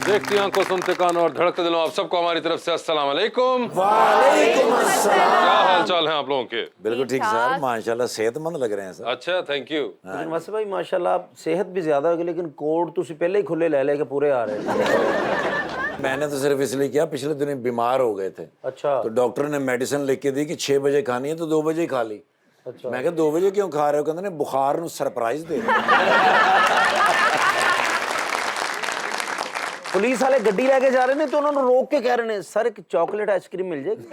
देखती आंखों, सुनते कान और धड़कते दिलों, आप सबको हमारी तरफ से अस्सलाम वालेकुम। वालेकुम अस्सलाम। क्या हाल चाल है आप लोगों के? बिल्कुल ठीक सर, माशाल्लाह सेहतमंद लग रहे हैं सर। अच्छा, थैंक यू। लेकिन वैसे भाई माशाल्लाह सेहत भी ज्यादा होगी, लेकिन कोड तुसी पहले ही खुले ले लेके पूरे आ रहे हैं। मैंने तो सिर्फ इसलिए किया, पिछले दिन बीमार हो गए थे अच्छा तो डॉक्टर ने मेडिसिन लिख के दी कि 6 बजे खानी है तो 2 बजे ही खा ली। अच्छा मैं कहा 2 बजे क्यों खा रहे हो? कहते ने बुखार ਨੂੰ सरप्राइज दे पुलिस वाले गड्डी लेके जा रहे ने तो उन्होंने रोक के कह रहे ने सर एक चॉकलेट आइसक्रीम मिल जाएगी।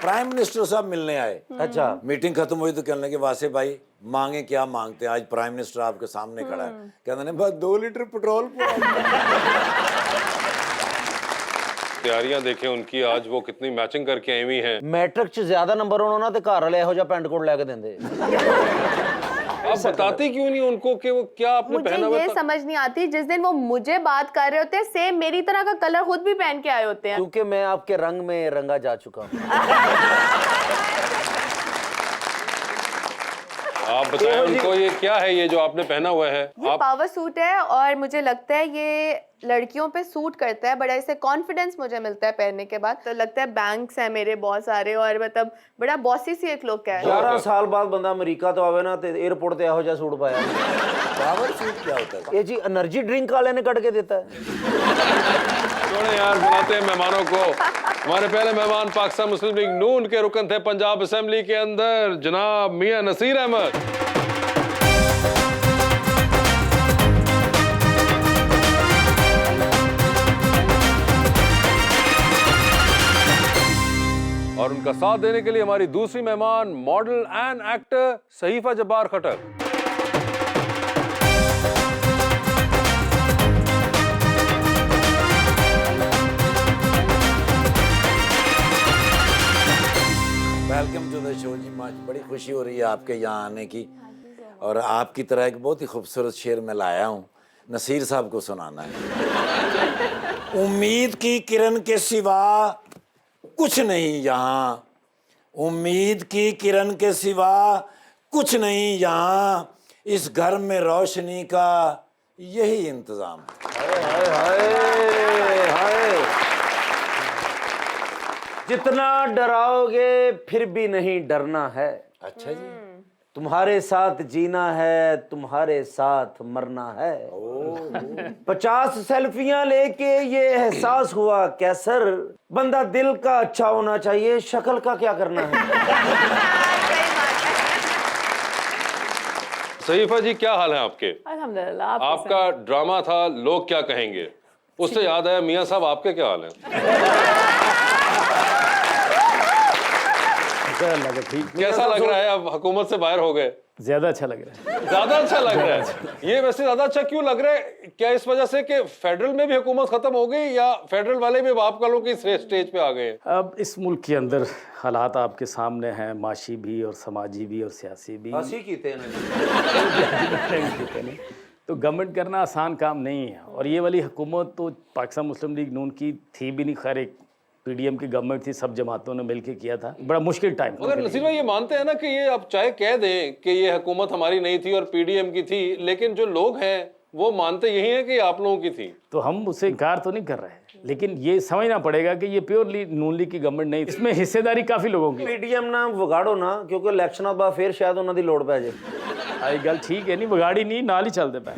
प्राइम मिनिस्टर साहब मिलने आए। अच्छा मीटिंग खत्म हुई तो कहने लगे वासे भाई मांगे क्या मांगते हैं, आज प्राइम मिनिस्टर आपके सामने खड़ा है। कहते ने बस 2 लीटर पेट्रोल तैयारियां देखें उनकी, आज वो कितनी मैचिंग करके आई हुई हैं। मैट्रिक च ज्यादा नंबर होना ना ते घर वाले ਇਹੋ ਜਿਹਾ ਪੈਂਟ ਕੋਟ ਲੈ ਕੇ ਦਿੰਦੇ। आप बताते क्यों नहीं उनको कि वो क्या आपने मुझे पहना ये हुआ था? समझ नहीं आती, जिस दिन वो मुझे बात कर रहे होते हैं सेम मेरी तरह का कलर खुद भी पहन के आए होते हैं। क्योंकि मैं आपके रंग में रंगा जा चुका हूँ। आप बताएं उनको ये क्या है, ये जो आपने पहना हुआ है? ये आप पावर सूट है और मुझे लगता है ये लड़कियों पे सूट करता है, बड़ा इससे कॉन्फिडेंस मुझे मिलता है पहनने के बाद। तो लगता है बैंक्स है मेरे बहुत सारे और मतलब बड़ा बॉसी सी एक लुक है। 11 साल बाद बंदा अमेरिका तो आवे ना ते एयरपोर्ट ते ਇਹੋ ਜਿਹਾ सूट पाया। पावर सूट क्या होता है? ये जी एनर्जी ड्रिंक वाले ने कट के देता है। छोड़े यार, बुलाते हैं मेहमानों को। हमारे पहले मेहमान पाकिस्तान मुस्लिम लीग नून के रुकन थे पंजाब असेंबली के अंदर, जनाब मियां नसीर अहमद। और उनका साथ देने के लिए हमारी दूसरी मेहमान model and actor Sahifa Jabbar Khattar. Welcome to the show जी। बड़ी खुशी हो रही है आपके यहाँ आने की, और आपकी तरह एक बहुत ही खूबसूरत शेर मैं लाया हूँ, नसीर साहब को सुनाना है। उम्मीद की किरण के सिवा कुछ नहीं यहाँ, उम्मीद की किरण के सिवा कुछ नहीं यहाँ, इस घर में रोशनी का यही इंतजाम। हाय हाय हाय। जितना डराओगे फिर भी नहीं डरना है। अच्छा जी। तुम्हारे साथ जीना है, तुम्हारे साथ मरना है। 50 सेल्फियां लेके ये एहसास हुआ कैसर, बंदा दिल का अच्छा होना चाहिए, शक्ल का क्या करना है। सहीफा जी, क्या हाल है आपके? अल्हम्दुलिल्लाह। आपका ड्रामा था लोग क्या कहेंगे, उससे याद आया मियां साहब आपके क्या हाल है? ठीक, कैसा लग रहा है? अब हुकूमत से बाहर हो गए, ज्यादा अच्छा लग रहा है। ज्यादा अच्छा लग रहा है। ये वैसे ज्यादा अच्छा क्यों लग रहा है? क्या इस वजह से कि फेडरल में भी हुकूमत खत्म हो गई, या फेडरल वाले भी बाप कालों की स्टेज पे आ गए हैं? अब इस मुल्क के अंदर हालात आपके सामने हैं, माशी भी और समाजी भी और सियासी भी। हंसी की थे तो गवर्नमेंट करना आसान काम नहीं है, और ये वाली हुकूमत तो पाकिस्तान मुस्लिम लीग नून की थी भी नहीं, खैर एक पीडीएम की गवर्नमेंट थी, सब जमातों ने मिलकर किया था, बड़ा मुश्किल टाइम। मगर नसीर भाई ये मानते हैं ना कि ये आप चाहे कह दें कि ये हुकूमत हमारी नहीं थी और पीडीएम की थी, लेकिन जो लोग हैं वो मानते यही है कि आप लोगों की थी। तो हम उसे इनकार तो नहीं कर रहे, लेकिन ये समझना पड़ेगा कि ये प्योरली नून लीग की गवर्नमेंट नहीं, इसमें हिस्सेदारी काफी लोगों की। पीडीएम ना विगाड़ो ना, क्योंकि इलेक्शन बाद फिर शायद उन्होंने लोड़ पै जाए। आई गल ठीक है, नहीं बिगाड़ी नहीं, नाल ही चलते पे।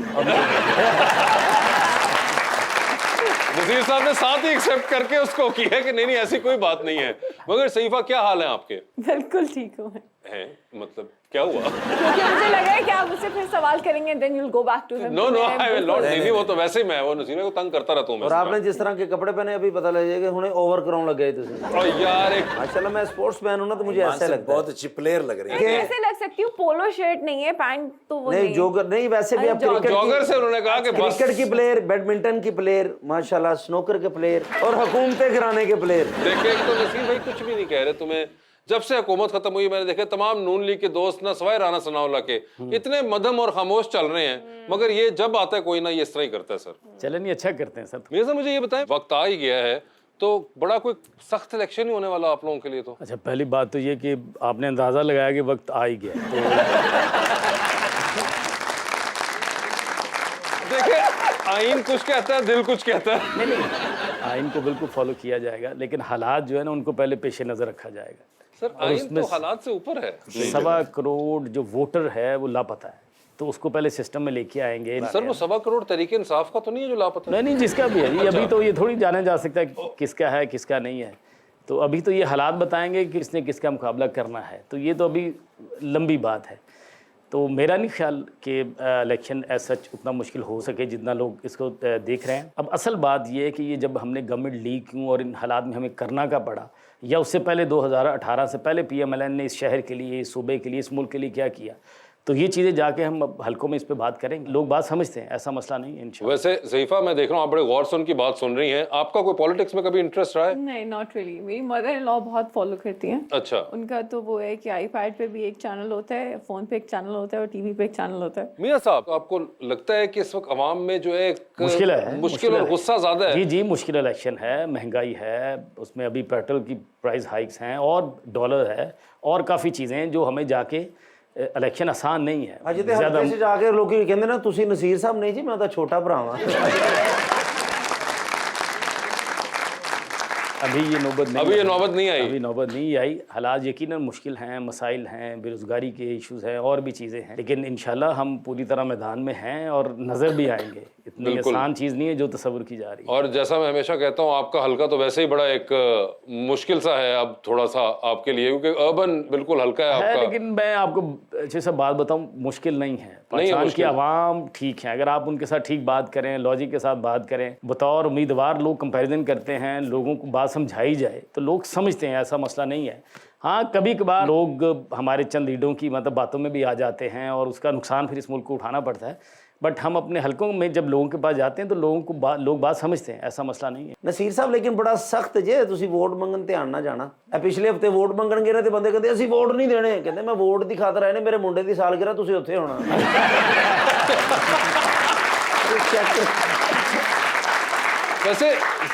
नसीर साहब ने साथ ही एक्सेप्ट करके उसको किया कि नहीं नहीं ऐसी कोई बात नहीं है। मगर सहीफा क्या हाल है आपके? बिल्कुल ठीक हूँ मैं। हैं मतलब क्या हुआ? क्योंकि मुझे लगा है कि आप मुझसे फिर सवाल करेंगे, then you'll go back to him. No no I will not. नहीं वो तो वैसे ही मैं वो नसीर को तंग करता रहता हूं मैं। और आपने जिस तरह के कपड़े पहने अभी पता लग जाएगा हुने ओवर कराउन लग गए तुझे। और यार एक माशाल्लाह मैं स्पोर्ट्स मैन हूं ना, तो मुझे ऐसा लगता है बहुत अच्छी प्लेयर लग रही है। कैसे लग सकती हूँ? पोलो शर्ट नहीं है, पैंट तो वो नहीं जोगर नहीं, वैसे भी आप जॉगर से उन्होंने कहा कि बस क्रिकेट की प्लेयर, बैडमिंटन की प्लेयर, माशाल्लाह स्नूकर के प्लेयर और हुकूमतें गिराने के प्लेयर। देखिए एक तो नसीर भाई कुछ भी नहीं कह रहे तुम्हें। जब से हुकूमत खत्म हुई मैंने देखे तमाम नून लीग के दोस्त ना सवाए राना सनाउल्लाह के इतने मध्यम और खामोश चल रहे हैं, मगर ये जब आता है कोई ना ये इस तरह ही करता है। सर चले नहीं, अच्छा करते हैं सर। मियां साहब मुझे ये बताएं, वक्त आ ही गया है तो बड़ा कोई सख्त इलेक्शन ही होने वाला आप लोगों के लिए तो? अच्छा, पहली बात तो ये कि आपने अंदाजा लगाया कि वक्त आ ही गया, आइन कुछ कहता है, दिल कुछ कहता है। नहीं, आइन को बिल्कुल फॉलो किया जाएगा, लेकिन हालात जो है ना उनको पहले पेश नज़र रखा जाएगा। सर आइन तो हालात से ऊपर है। 1.25 करोड़ जो वोटर है वो लापता है, तो उसको पहले सिस्टम में लेके आएंगे। सर वो 1.25 करोड़ तरीके इंसाफ का तो नहीं है जो लापता है? नहीं, जिसका भी है जी, अभी तो ये थोड़ी जाना जा सकता है किसका है किसका नहीं है। तो अभी तो ये हालात बताएंगे कि किसने किसका मुकाबला करना है, तो ये तो अभी लंबी बात है। तो मेरा नहीं ख्याल कि इलेक्शन एज सच उतना मुश्किल हो सके जितना लोग इसको देख रहे हैं। अब असल बात ये है कि ये जब हमने गवर्नमेंट ली क्यों और इन हालात में हमें करना का पड़ा, या उससे पहले 2018 से पहले PMLN ने इस शहर के लिए, इस सूबे के लिए, इस मुल्क के लिए क्या किया, तो ये चीज़ें जाके हम अब हल्कों में इस पे बात करेंगे। लोग बात समझते हैं, ऐसा मसला नहीं है इंशाल्लाह। वैसे ज़ईफ़ा मैं देख रहा हूँ आप बड़े गौर से उनकी बात सुन रही हैं, आपका कोई पॉलिटिक्स में कभी इंटरेस्ट रहा है? नहीं, नॉट रियली। मेरी मदर इन लॉ बहुत फॉलो करती हैं। अच्छा। उनका तो वो है कि आईपैड पे भी एक चैनल होता है, फोन पे एक चैनल होता है और टीवी पे एक चैनल होता है। मियां साहब, आपको लगता है कि इस वक्त अवाम में जो है एक मुश्किल और गुस्सा ज्यादा है? जी, मुश्किल इलेक्शन है, महंगाई है, उसमें अभी पेट्रोल की प्राइस हाइक्स हैं और डॉलर है और काफ़ी चीज़ें हैं जो हमें जाके इलेक्शन आसान नहीं है। अजे तो हल्के से जाके लोग कहते ना तुसी नसीर साहब नहीं जी, मैं तो छोटा भरा हाँ। अभी ये नौबत नहीं, अभी ये नौबत नहीं आई। अभी नौबत नहीं आई। हालात यकीनन मुश्किल हैं, मसाइल हैं, बेरोज़गारी के इश्यूज़ हैं और भी चीज़ें हैं, लेकिन इंशाल्लाह हम पूरी तरह मैदान में हैं और नज़र भी आएंगे। इतनी आसान चीज़ नहीं है जो तस्वुर की जा रही है। और जैसा मैं हमेशा कहता हूँ, आपका हल्का तो वैसे ही बड़ा एक मुश्किल सा है अब थोड़ा सा आपके लिए, क्योंकि अर्बन बिल्कुल हल्का है आपका। लेकिन मैं आपको अच्छे से बात बताऊँ, मुश्किल नहीं है। पाकिस्तान की आवाम ठीक है, अगर आप उनके साथ ठीक बात करें, लॉजिक के साथ बात करें, बतौर उम्मीदवार लोग कंपैरिजन करते हैं, लोगों को बात समझाई जाए तो लोग समझते हैं, ऐसा मसला नहीं है। हाँ, कभी कभार लोग हमारे चंद लीडरों की मतलब बातों में भी आ जाते हैं और उसका नुकसान फिर इस मुल्क को उठाना पड़ता है, बट हम अपने हलकों में जब लोगों के पास जाते हैं तो लोग बात समझते हैं, ऐसा मसला नहीं है। नसीर साहब लेकिन बड़ा सख्त जे ਤੁਸੀਂ ਵੋਟ ਮੰਗਣ ਧਿਆਨ ਨਾ ਜਾਣਾ। ਇਹ ਪਿਛਲੇ ਹਫਤੇ ਵੋਟ ਮੰਗਣ ਗਏ ਨੇ ਤੇ ਬੰਦੇ ਕਹਿੰਦੇ ਅਸੀਂ ਵੋਟ ਨਹੀਂ ਦੇਣੇ, ਕਹਿੰਦੇ ਮੈਂ ਵੋਟ ਦੀ ਖਾਤਰ ਆਏ ਨੇ, ਮੇਰੇ ਮੁੰਡੇ ਦੀ ਸਾਲਗਿਰਾ ਤੁਸੀਂ ਉੱਥੇ ਹੋਣਾ। वैसे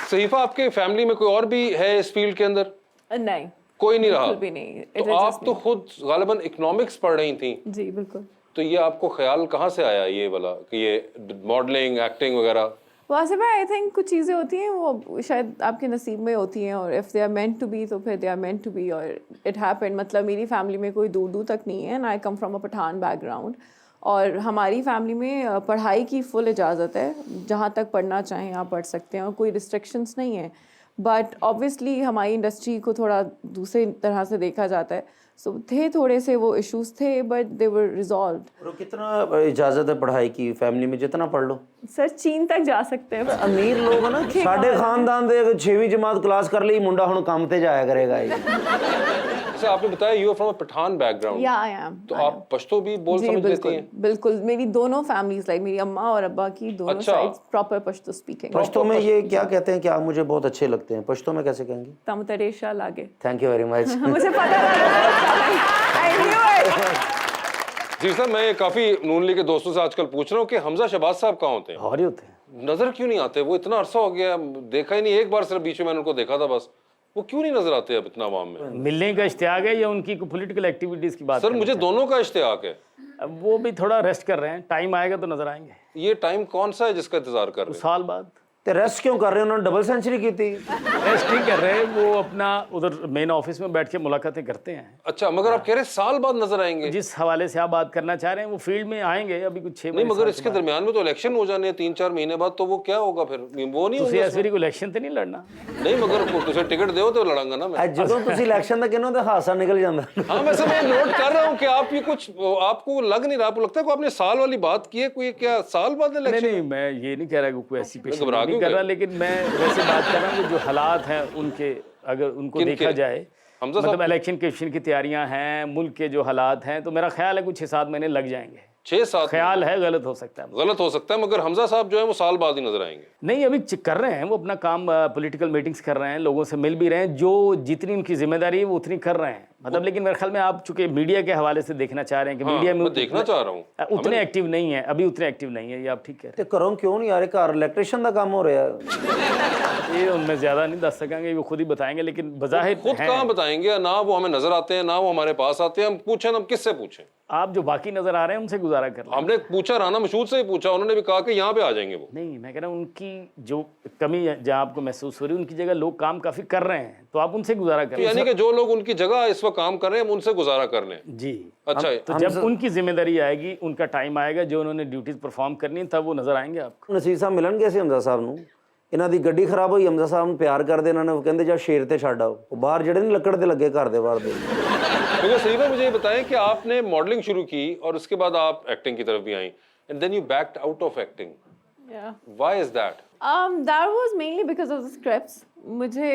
ज़ईफ़ा, आपके फैमिली में कोई और भी है इस फील्ड के अंदर? नहीं, कोई नहीं रहा? बिल्कुल भी नहीं। तो आप तो खुद गालिबन इकोनॉमिक्स पढ़ रही थी, जी बिल्कुल। तो ये आपको ख्याल कहाँ से आया ये वाला कि ये मॉडलिंग, एक्टिंग वगैरह? वहाँ से आई थिंक कुछ चीज़ें होती हैं वो शायद आपके नसीब में होती हैं, और if they are meant to be तो फिर they are meant to be, और इट हैपेंड। मतलब मेरी फैमिली में कोई दूर दूर तक नहीं है, and I come from a Pathan background, और हमारी फैमिली में पढ़ाई की फुल इजाज़त है, जहाँ तक पढ़ना चाहें आप पढ़ सकते हैं और कोई रिस्ट्रिक्शंस नहीं है। बट ऑब्वियसली हमारी इंडस्ट्री को थोड़ा दूसरे तरह से देखा जाता है, सो थे थोड़े से वो इश्यूज थे, बट दे वर रिजॉल्व्ड। और कितना इजाज़त है पढ़ाई की फैमिली में? जितना पढ़ लो सर, चीन तक जा सकते हैं। अमीर लोग ना साढ़े खानदान दे 6वीं जमात क्लास कर ली, मुंडा हुण काम ते जाया करेगा ये। अच्छा, आपने बताया you are from a Pathan background. Yeah I M. तो आप पश्तो भी बोल जी समझ लेती बिल्कुल, हैं? बिल्कुल। मेरी दोनों फैमिलीज, लाइक मेरी अम्मा और अब्बा की दोनों अच्छा। Sides proper Pashto speaking. Pashto में ये क्या कहते हैं? क्या मुझे बहुत अच्छे लगते हैं, पश्तो में कैसे कहेंगे? तमतरेशा लागे। Thank you very much. मुझे पता था। I knew it। जी सर, मैं काफ़ी नून लीग के दोस्तों से आजकल पूछ रहा हूँ कि हमजा शहबाज साहब कहाँ होते हैं? और ही होते हैं। नजर क्यों नहीं आते? वो इतना अरसा हो गया, देखा ही नहीं। एक बार सिर्फ बीच में मैंने उनको देखा था बस। वो क्यों नहीं नजर आते अब इतना आवाम में? मिलने का इश्तियाक है या उनकी पॉलिटिकल एक्टिविटीज़ की बात? सर मुझे दोनों का इश्तियाक है। अब वो भी थोड़ा रेस्ट कर रहे हैं, टाइम आएगा तो नजर आएंगे। ये टाइम कौन सा है जिसका इंतजार कर रहे हैं? साल बाद। ते रेस्ट क्यों कर रहे हैं? उन्होंने डबल सेंचुरी की थी। रेस्ट नहीं कर रहे, वो अपना उधर मेन ऑफिस में बैठ के मुलाकातें करते हैं। अच्छा, मगर आप कह रहे हैं साल बाद नजर आएंगे? जिस हवाले से आप बात करना चाह रहे हैं वो फील्ड में आएंगे अभी कुछ 6 नहीं, मगर इसके दरमियान में तो इलेक्शन हो जाने हैं 3-4 महीने बाद, तो वो क्या होगा फिर? वो नहीं होगा ऐसे को इलेक्शन तो नहीं लड़ना। नहीं, मगर तुझे टिकट दो तो लड़ांगा ना मैं। ਜਦੋਂ ਤੁਸੀਂ ਇਲੈਕਸ਼ਨ ਦਾ ਕਹਿੰਦੇ ਹੋ ਤਾਂ ਹਾਸਾ ਨਿਕਲ ਜਾਂਦਾ। हाँ, वैसे मैं नोट कर रहा हूँ कि आप ये कुछ आपको लग नहीं रहा, आपको लगता है कि आपने साल वाली बात की है, कोई क्या साल बाद नहीं इलेक्शन? नहीं, मैं ये नहीं कह रहा कि कोई ऐसी पेशी घबरा नहीं क्यों कर रहा, गए? लेकिन मैं वैसे बात कर रहा हूँ कि जो हालात हैं उनके, अगर उनको किनके? देखा जाए, हमजा मतलब साहब, इलेक्शन कमीशन की तैयारियां हैं, मुल्क के जो हालात हैं, तो मेरा ख्याल है कुछ 6-7 महीने लग जाएंगे। 6-7 ख्याल है, गलत हो सकता है। गलत हो सकता है, मगर हमजा साहब जो है वो साल बाद ही नजर आएंगे। नहीं, अभी कर रहे हैं वो अपना काम, पॉलिटिकल मीटिंग्स कर रहे हैं, लोगों से मिल भी रहे हैं, जो जितनी उनकी जिम्मेदारी है वो उतनी कर रहे हैं। मतलब लेकिन मेरे ख्याल में आप चूंकि मीडिया के हवाले से देखना चाह रहे हैं कि मीडिया में मैं देखना चाह रहा हूँ उतने एक्टिव नहीं है, अभी उतने एक्टिव नहीं है, ये आप ठीक कह रहे ਤੇ ਘਰੋਂ ਕਿਉਂ ਨਹੀਂ ਆ ਰਹੇ? ਘਰ ਇਲੈਕਟ੍ਰੀशियन ਦਾ ਕੰਮ ਹੋ ਰਿਹਾ ਹੈ। हैं। ये उनमें ज़्यादा नहीं दस सकेंगे, वो खुद ही बताएंगे, लेकिन बज़ाहिर खुद हैं। कहाँ बताएंगे? ना वो हमें नजर आते हैं, ना वो हमारे पास आते हैं। हम पूछें तो हम किससे पूछें? आप जो बाकी नज़र आ रहे हैं उनसे गुजारा कर लें। हमने पूछा, राना मशहूद से ही पूछा, उन्होंने भी कहा कि यहाँ पे आ जाएंगे वो। नहीं, मैं कह रहा हूँ उनकी जो कमी है जहाँ आपको महसूस हो रही है, उनकी जगह लोग काम काफ़ी कर रहे हैं, तो आप उनसे गुजारा कर तो लें। यानी कि जो लोग उनकी जगह इस वक्त काम कर रहे हैं, हम उनसे गुजारा कर लें। जी, अच्छा, तो जब उनकी जिम्मेदारी आएगी, उनका टाइम आएगा, जो उन्होंने ड्यूटीज परफॉर्म करनी है, तब वो नजर आएंगे आपको। ਨਸੀਰ ਸਾਹਿਬ ਮਿਲਣਗੇ ਸੀ ਹਮਜ਼ਾ ਸਾਹਿਬ ਨੂੰ, ਇਹਨਾਂ ਦੀ ਗੱਡੀ ਖਰਾਬ ਹੋਈ, ਹਮਜ਼ਾ ਸਾਹਿਬ ਨੂੰ ਪਿਆਰ ਕਰਦੇ ਇਹਨਾਂ ਨੇ, ਉਹ ਕਹਿੰਦੇ ਜਾ ਸ਼ੇਰ ਤੇ ਛੱਡ ਆਓ, ਉਹ ਬਾਹਰ ਜਿਹੜੇ ਨਹੀਂ ਲੱਕੜ ਦੇ ਲੱਗੇ ਘਰ ਦੇ ਬਾਹਰ ਦੇ। क्योंकि सही में मुझे ये बताएं कि आपने मॉडलिंग शुरू की और उसके बाद आप एक्टिंग की तरफ भी आई, and then you backed out of acting. Yeah. Why is that? That was mainly because of the scripts. मुझे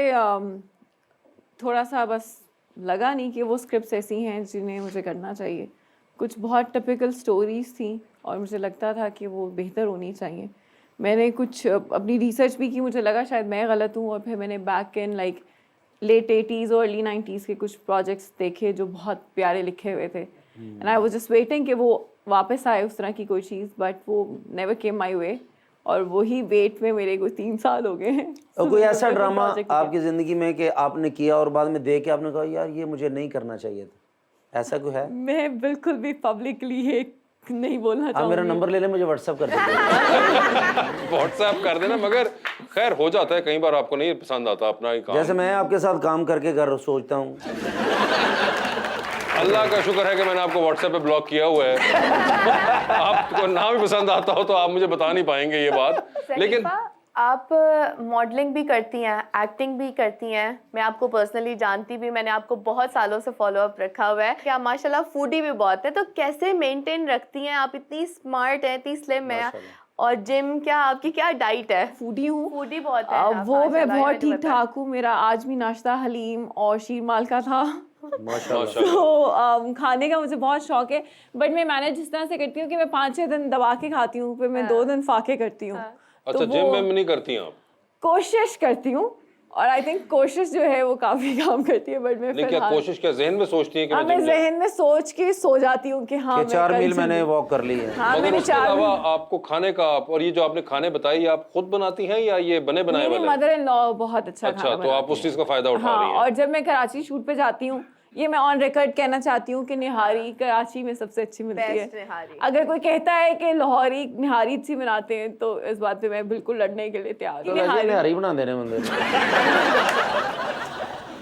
थोड़ा सा बस लगा नहीं कि वो स्क्रिप्ट्स ऐसी हैं जिन्हें मुझे करना चाहिए। कुछ बहुत टिपिकल स्टोरीज थी और मुझे लगता था कि वो बेहतर होनी चाहिए। मैंने कुछ अपनी रिसर्च भी की, मुझे लगा शायद मैं गलत हूँ, और फिर मैंने back in like late 80s और अर्ली 90s के कुछ प्रोजेक्ट्स देखे जो बहुत प्यारे लिखे हुए थे, and I was just waiting कि वो वापस आए उस तरह की कोई चीज़, बट वो नेवर केम माय वे, और वही वेट में मेरे कोई 3 साल हो गए हैं। और कोई ऐसा ड्रामा आपकी ज़िंदगी में कि आपने किया और बाद में देख के आपने कहा यार ये मुझे नहीं करना चाहिए था, ऐसा कोई है? मैं बिल्कुल भी पब्लिकली ये नहीं बोलना आप चाहूँगी। मेरा नंबर ले लें, मुझे व्हाट्सअप कर दीजिए। व्हाट्सएप कर देना, मगर खैर हो जाता है, कई बार आपको नहीं पसंद आता अपना ही काम। जैसे मैं आपके साथ काम करके कर सोचता हूँ। अल्लाह का शुक्र है कि मैंने आपको व्हाट्सएप पे ब्लॉक किया हुआ है। आपको ना भी पसंद आता हो तो आप मुझे बता नहीं पाएंगे ये बात, लेकिन आप मॉडलिंग भी करती हैं, एक्टिंग भी करती हैं, मैं आपको पर्सनली जानती भी, मैंने आपको बहुत सालों से फॉलो अप रखा हुआ है कि आप माशाल्लाह फूडी भी बहुत है, तो कैसे मेंटेन रखती हैं आप? इतनी स्मार्ट हैं, इतनी स्लिम हैं, और जिम क्या आपकी क्या डाइट है? फूडी हूँ, फूडी बहुत है आप, वो मैं माशाल्लाह, बहुत मैंने ठीक बताया। ठाक हूँ। मेरा आज भी नाश्ता हलीम और शीरमाल का था। माशाल्लाह। तो खाने का मुझे बहुत शौक है, बट मैं मैनेज इस तरह से करती हूँ कि मैं 5-6 दिन दबा के खाती हूँ, फिर मैं 2 दिन फाके करती हूँ। अच्छा, जिम में नहीं करती हैं आप? कोशिश करती हूँ, और आई थिंक कोशिश जो है वो काफी काम करती है, बट मैं नहीं, क्या कोशिश, क्या जहन में सोचती हैं कि हाँ, मैं मैं जिम जहन में सोच के सो जाती हूँ कि हाँ कि मैं 4 कल मील जिम- मैंने वॉक कर ली है। हाँ मगर मैंने उसके 4 अलावा मील। आपको खाने का, और ये जो आपने खाने बताए, ये आप खुद बनाती हैं या ये बने बनाए मेरी वाले हैं? मदर इन लॉ बहुत अच्छा अच्छा, खाना तो आप बनाती उस चीज का फायदा उठा हाँ, रही हैं। और जब मैं कराची शूट पे जाती हूँ, ये मैं ऑन रिकॉर्ड कहना चाहती हूँ कि निहारी कराची में सबसे अच्छी मिलती Best है। निहारी। अगर कोई कहता है कि लाहौरी निहारी अच्छी बनाते हैं, तो इस बात पे मैं बिल्कुल लड़ने के लिए तैयार हूँ। निहारी बना देने बंदे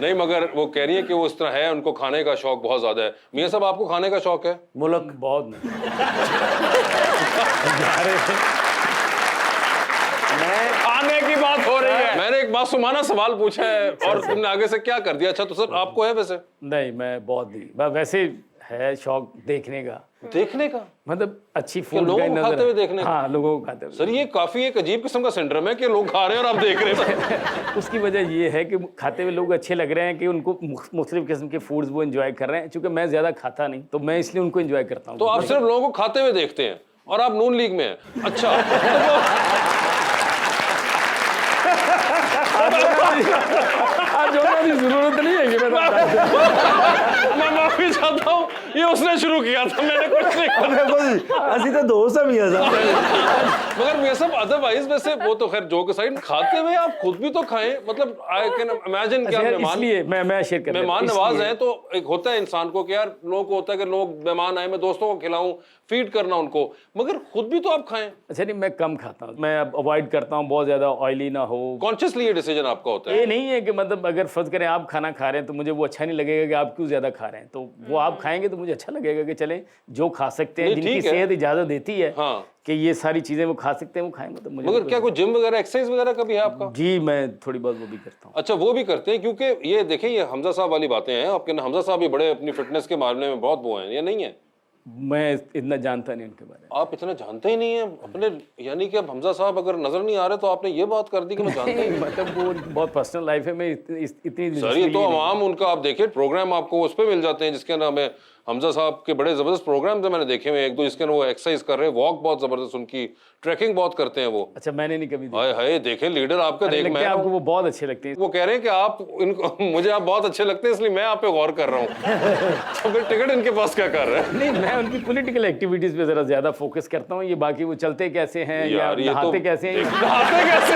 नहीं, मगर वो कह रही है कि वो इस तरह है, उनको खाने का शौक बहुत ज्यादा है। मियां साहब, आपको खाने का शौक है? मुल्क बहुत नहीं। खाने की बात हो रही है। मैंने एक मासूमाना सवाल पूछा है और तुमने आगे से क्या कर दिया। अच्छा, तो सर आपको है वैसे? नहीं, मैं बहुत नहीं, बस वैसे है शौक देखने का, देखने का? मतलब अच्छी क्या फूड लोगों को खाते हुए देखने का? हाँ, लोगों को खाते हुए। सर, ये काफी एक अजीब किस्म का सिंड्रोम है कि लोग खा रहे हैं और आप देख रहे हैं। उसकी वजह ये है कि खाते हुए लोग अच्छे लग रहे हैं कि उनको मुख्तलिफ किस्म के फूड्स वो एंजॉय कर रहे हैं। चूंकि मैं ज़्यादा खाता नहीं, तो मैं इसलिए उनको एंजॉय करता हूँ। तो आप सिर्फ लोगों को खाते हुए देखते हैं और आप नून लीग में हैं। अच्छा, आज जोड़ने की जरूरत नहीं है कि मैं माफी चाहता हूँ, ये उसने शुरू किया था, मैंने कुछ नहीं कहा। असि तो दोस्त हैं मियां साहब। मगर ये सब अदरवाइज वैसे वो तो खैर जोक साइड, खाते हुए आप खुद भी तो खाएं, मतलब आई कैन इमेजिन कि आप मेहमान, इसलिए मैं शेयर कर मेहमान नवाज हैं, तो एक होता है इंसान को कि यार लोगों को होता है कि लोग मेहमान आए, मैं दोस्तों को खिलाऊं, फीड करना उनको, मगर खुद भी तो आप खाएं। अच्छा, नहीं, मैं कम खाता हूँ, मैं अब अवॉइड करता हूँ, बहुत ज्यादा ऑयली ना हो। कॉन्शियसली ये डिसीजन आपका होता है? ये नहीं है कि मतलब अगर फर्ज करें आप खाना खा रहे हैं तो मुझे वो अच्छा नहीं लगेगा कि आप क्यों ज्यादा खा रहे हैं, तो वो आप खाएंगे तो मुझे अच्छा लगेगा कि चलें जो खा सकते हैं, नहीं, जिनकी ठीक है। सेहत इजाजत देती है हाँ। कि ये सारी चीजें वो खा सकते हैं, वो खाएं। मतलब मुझे मगर क्या कोई जिम वगैरह, एक्सरसाइज वगैरह का भी है आपका? जी, मैं थोड़ी बहुत वो भी करता हूँ। अच्छा, वो भी करते हैं, क्योंकि ये देखें, ये हमजा साहब वाली बातें हैं आपके। हमजा साहब भी बड़े अपनी फिटनेस के मामले में बहुत वो हैं, ये नहीं है? मैं इतना जानता नहीं उनके बारे में। आप इतना जानते ही नहीं है अपने, यानी कि अब हमजा साहब अगर नजर नहीं आ रहे तो आपने ये बात कर दी कि मैं जानता ही नहीं। मतलब वो बहुत पर्सनल लाइफ है, मैं इतनी सर, ये तो अवाम उनका, आप देखिए प्रोग्राम आपको उस पर मिल जाते हैं जिसके नाम है हमजा साहब के बड़े ज़बरदस्त प्रोग्राम थे मैंने देखे हुए, एक दो इसके वो एक्सरसाइज कर रहे हैं, वॉक बहुत ज़बरदस्त उनकी, ट्रैकिंग बहुत करते हैं वो। अच्छा, मैंने नहीं कभी देखा। हाय हाय देखे लीडर आपका, देख लगता मैं है आपको वो बहुत अच्छे लगते हैं। वो कह रहे हैं कि आप इनको मुझे आप बहुत अच्छे लगते हैं इसलिए मैं आप पे गौर कर रहा हूँ। तो फिर टिकट इनके पास क्या कर रहे हैं? नहीं, मैं उनकी पॉलिटिकल एक्टिविटीज पे जरा ज्यादा फोकस करता हूँ। ये बाकी वो चलते कैसे हैं या यार ये तो नहाते कैसे हैं, नहाते कैसे?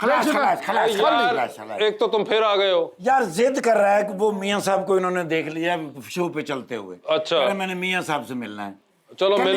खलास खलास खलास यार, एक तो तुम फिर आ गए हो। यार जिद कर रहा है कि वो मियाँ साहब को इन्होंने देख लिया शो पे चलते हुए। अच्छा। कह रहे मैंने मियाँ साहब से मिलना है। चलो मिल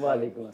वालेकुम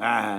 हाँ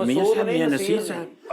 मियाँ साहब मियाँ नसीर साहब।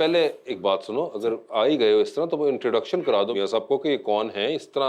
पहले एक बात सुनो, अगर आ ही गए हो इस तरह तो वो इंट्रोडक्शन करा दो मियाँ साहब को कि ये कौन है, इस तरह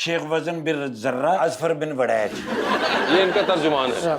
शेख वजन बिन जर्रा अजफर बिन वड़ैच। ये इनका तर्जुमान है।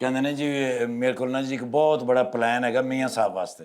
कहते ने जी मेरे को ना जी एक बहुत बड़ा प्लान हैगा मियाँ साहब वास्ते।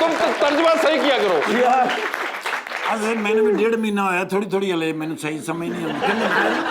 तुम तो तर्जुमा सही किया करो। अरे मैंने भी 1.5 महीना होया थोड़ी थोड़ी हले मैंने सही समझ नहीं आती।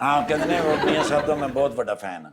हाँ कहते ने वो मियाँ साहब का मैं बहुत बड़ा फैन हाँ।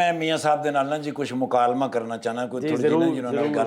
मैं मियाँ साहब दे नाल ना जी कुछ मुकालमा करना चाहना कोई थोड़ी देर जिन्होंने गल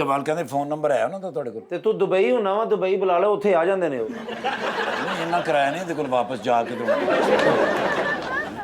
जवाल कहते फोन नंबर है ਉਹਨਾਂ ਦਾ ਤੁਹਾਡੇ ਕੋਲ ਤੇ ਤੂੰ ਦੁਬਈ ਹੁਣਾ ਵਾ, ਦੁਬਈ ਬੁਲਾ ਲੈ, ਉੱਥੇ ਆ ਜਾਂਦੇ ਨੇ ਉਹ। ਨਹੀਂ ਇੰਨਾ ਕਿਰਾਇਆ ਨਹੀਂ ਇਹਦੇ ਕੋਲ ਵਾਪਸ ਜਾ ਕੇ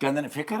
ਕਹਿੰਦੇ ਨੇ ਫਿਕਰ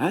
ਹੈ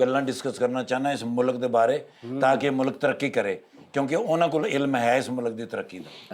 ਗੱਲਾਂ ਡਿਸਕਸ ਕਰਨਾ ਚਾਹਨਾ ਇਸ ਮੁਲਕ ਦੇ ਬਾਰੇ ਤਾਂ ਕਿ ਮੁਲਕ ਤਰੱਕੀ ਕਰੇ ਕਿਉਂਕਿ ਉਹਨਾਂ ਕੋਲ ਇਲਮ ਹੈ ਇਸ ਮੁਲਕ ਦੀ ਤਰੱਕੀ ਦਾ।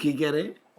ਕੀ ਕਹਿ ਰਹੇ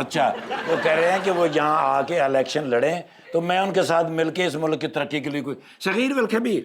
अच्छा वो कह रहे हैं कि वो यहाँ आके इलेक्शन लड़े तो मैं उनके साथ मिलके इस मुल्क की तरक्की के लिए कोई सगीर विल कबीर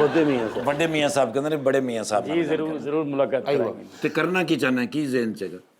ਵੱਡੇ ਮੀਆਂ ਸਾਹਿਬ। बड़े मियाँ साहब कहते हैं बड़े मियाँ साहब जी जरूर जरूर मुलाकात कराएंगे। तो करना की चाहना है की जेन चेगा।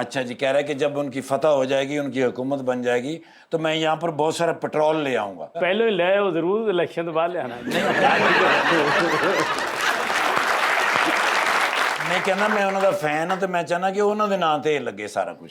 अच्छा जी कह रहा है कि जब उनकी फतह हो जाएगी उनकी हुकूमत बन जाएगी तो मैं यहाँ पर बहुत सारा पेट्रोल ले आऊँगा। पहले ले आओ जरूर, इलेक्शन तो बाद ले आना। मैं कहना मैं उन्होंने फैन हाँ तो मैं चाहना कि उन्होंने नाम ते लगे सारा कुछ।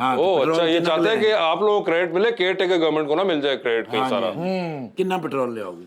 हाँ ओ तो अच्छा, ये पेट्रोल चाहते हैं कि आप लोगों को क्रेडिट मिले, केयर टेकर गवर्नमेंट को ना मिल जाए क्रेडिट कहीं सारा। कितना पेट्रोल ले आओगे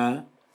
हाँ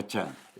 अच्छा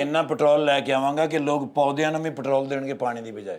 इन्ना पेट्रोल लेके आवांगा कि लोग पौधों में भी पेट्रोल देंगे पानी की बजाय।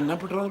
इन्ना पेट्रोल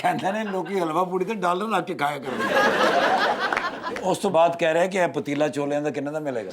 कहते हैं लोग हलवा पूरी तो डॉलर ला के खाया करेंगे। उस तो बाद कह रहे हैं कि ये पतीला छोले का किन्ने का मिलेगा।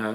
हाँ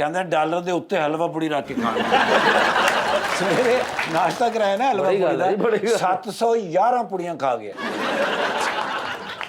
कहते हैं डॉलर के उत्ते हलवा पूरी रख के खाना। सवेरे नाश्ता कराया ना हलवा पूरी का 711 पुड़ियां खा गया।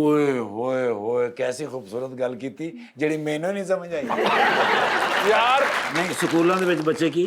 ओए होए होए कैसी खूबसूरत गल की थी जेड़ी मैनू नहीं समझ आई यार नहीं स्कूलों ਦੇ ਵਿੱਚ ਬੱਚੇ ਕੀ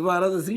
ਦੁਬਾਰਾ ਦੱਸੀ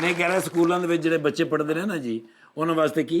ਨਹੀਂ ਕਹਿ ਰਿਹਾ ਸਕੂਲਾਂ ਦੇ ਵਿੱਚ ਜਿਹੜੇ ਬੱਚੇ ਪੜ੍ਹਦੇ ਨੇ ਨਾ ਜੀ ਉਹਨਾਂ ਵਾਸਤੇ ਕੀ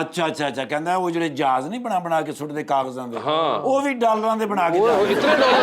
ਅੱਛਾ ਅੱਛਾ ਅੱਛਾ ਕਹਿੰਦਾ ਉਹ ਜਿਹੜੇ ਜਹਾਜ਼ ਨਹੀਂ ਬਣਾ ਕੇ ਸੁੱਟਦੇ ਕਾਗਜ਼ਾਂ ਦੇ ਉਹ ਵੀ ਡਾਲਰਾਂ ਦੇ ਬਣਾ ਕੇ इतने डॉलर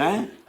ਹੈ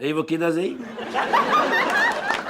ਇਹ ਵਕੀ ਦਾ ਸਹੀ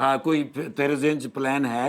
ਹਾਂ ਕੋਈ ਤੇਰੇ ਜ਼ਿਹਨ ਚ ਪਲਾਨ ਹੈ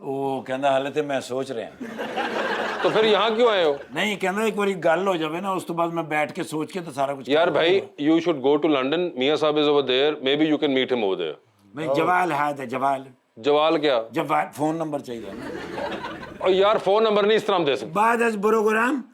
ਉਹ ਕਹਿੰਦਾ ਹਾਲੇ ਤੇ ਮੈਂ ਸੋਚ ਰਿਹਾ तो फिर यहाँ क्यों आए हो? ਨਹੀਂ ਕਹਿੰਦਾ ਇੱਕ ਵਾਰੀ ਗੱਲ ਹੋ ਜਾਵੇ ਨਾ ਉਸ ਤੋਂ ਬਾਅਦ ਮੈਂ ਬੈਠ ਕੇ ਸੋਚ ਕੇ ਤਾਂ ਸਾਰਾ ਕੁਝ यार भाई you should go to London. Mia Saab is over there. Maybe you can meet him over there. ਮੈਂ ਜਵਾਲ ਹੈ ਤੇ ਜਵਾਲ जवाल क्या? जवाल फोन नंबर चाहिए और यार फोन नंबर नहीं इस तरह हम दे सकते। बाद आज प्रोग्राम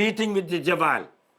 मीटिंग विद जवाल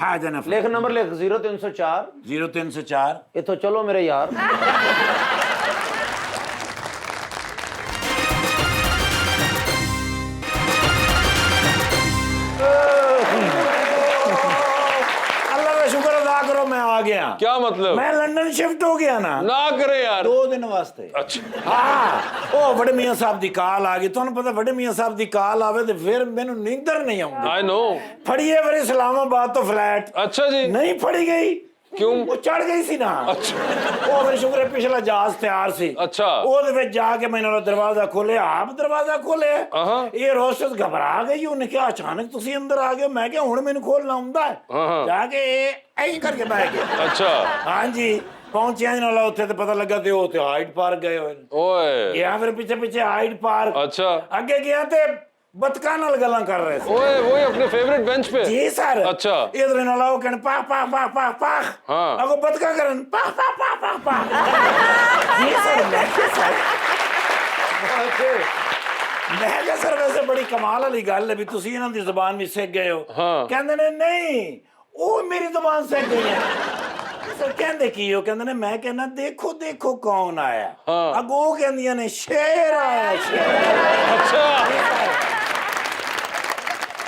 हाजा नफर ਲਿਖ ਨੰਬਰ ਲਿਖ 0304 0304 ਇੱਥੋਂ ਚਲੋ ਮੇਰੇ ਯਾਰ। गया। क्या मतलब? मैं लंदन शिफ्ट हो गया ना ना करे यार। 2 दिन वास्ते। अच्छा हाँ ਉਹ ਬੜੇ ਮੀਆਂ ਸਾਹਿਬ ਦੀ ਕਾਲ ਆ ਗਈ। ਤੁਹਾਨੂੰ ਪਤਾ ਬੜੇ ਮੀਆਂ ਸਾਹਿਬ ਦੀ ਕਾਲ ਆਵੇ ਤੇ ਫਿਰ ਮੈਨੂੰ ਨੀਂਦਰ ਨਹੀਂ ਆਉਂਦੀ। I know. ਫੜੀਏ ਫਿਰ ਇਸਲਾਮਾਬਾਦ ਤੋਂ ਫਲੈਟ। अच्छा जी। ਨਹੀਂ ਫੜੀ ਗਈ। क्यों? ਉਹ ਚੜ ਗਈ ਸੀ ਨਾ। अच्छा ਉਹ ਫਿਰ ਸ਼ੁਕਰ ਹੈ ਪਿਛਲਾ ਜਹਾਜ਼ ਤਿਆਰ ਸੀ। अच्छा ਉਹਦੇ ਵਿੱਚ ਜਾ ਕੇ ਮੈਂ ਨਾਲ ਦਰਵਾਜ਼ਾ ਖੋਲਿਆ। ਆਪ ਦਰਵਾਜ਼ਾ ਖੋਲਿਆ। हाँ ਇਹ ਹੋਸਟਸ ਘਬਰਾ ਗਈ। ਉਹਨੇ ਕਿਹਾ ਅਚਾਨਕ ਤੁਸੀਂ ਅੰਦਰ ਆ ਗਏ। ਮੈਂ ਕਿਹਾ ਹੁਣ ਮੈਨੂੰ ਖੋਲਣਾ ਆਉਂਦਾ ਹੈ। ਹਾਂ। ਜਾ ਕੇ ਇਹ ਐਂ ਕਰਕੇ ਬਹਿ ਗਿਆ। अच्छा ਹਾਂਜੀ ਪਹੁੰਚਿਆ ਨਾਲ ਉੱਥੇ ਤੇ ਪਤਾ ਲੱਗਾ ਤੇ ਉਹ ਤੇ ਹਾਈਡ ਪਾਰਕ ਗਏ ਹੋਏ ਨੇ। ओए ਗਿਆ ਫਿਰ ਪਿੱਛੇ ਪਿੱਛੇ ਹਾਈਡ ਪਾਰਕ। अच्छा ਅੱਗੇ ਗਿਆ ਤੇ ਬਤਕਾਂ ਨਾਲ ਗੱਲਾਂ ਕਰ ਰਹੇ ਸੀ। ओए वही अपने फेवरेट बेंच पे। ਜੀ ਸਰ। अच्छा ਇਧਰ ਨਾਲ ਆਓ ਕਹਿਣ ਪਾਹ ਪਾਹ ਪਾਹ ਪਾਹ ਪਾਹ। हाँ ਅਗੋ ਬਤਕਾਂ ਕਰਨ ਪਾਹ ਪਾਹ ਪਾਹ ਪਾਹ ਪਾਹ। ਜੀ ਸਰ ਮੈਂ ਕਿਹਾ ਸਰ ਮੈਂ ਕਿਹਾ ਸਰ ਵੈਸੇ ਬੜੀ ਕਮਾਲ ਵਾਲੀ ਗੱਲ ਹੈ ਵੀ ਤੁਸੀਂ ਇਹਨਾਂ ਦੀ ਜ਼ੁਬਾਨ ਵੀ ਸਿੱਖ ਗਏ ਹੋ। ਹਾਂ। ਕਹਿੰਦੇ ਨੇ ਨਹੀਂ ਉਹ ਮੇਰੀ ਜ਼ੁਬਾਨ ਸਿੱਖ ਗਈ ਹੈ। ਸਰ ਕਹਿੰਦੇ ਕੀ ਹੋ? ਕਹਿੰਦੇ ਨੇ ਮੈਂ ਕਹਿੰਦਾ ਦੇਖੋ ਦੇਖੋ ਕੌਣ ਆਇਆ। ਹਾਂ। ਅੱਗੋਂ ਉਹ ਕਹਿੰਦੀਆਂ ਨੇ ਸ਼ੇਰ ਆਇਆ ਸ਼ੇਰ। अच्छा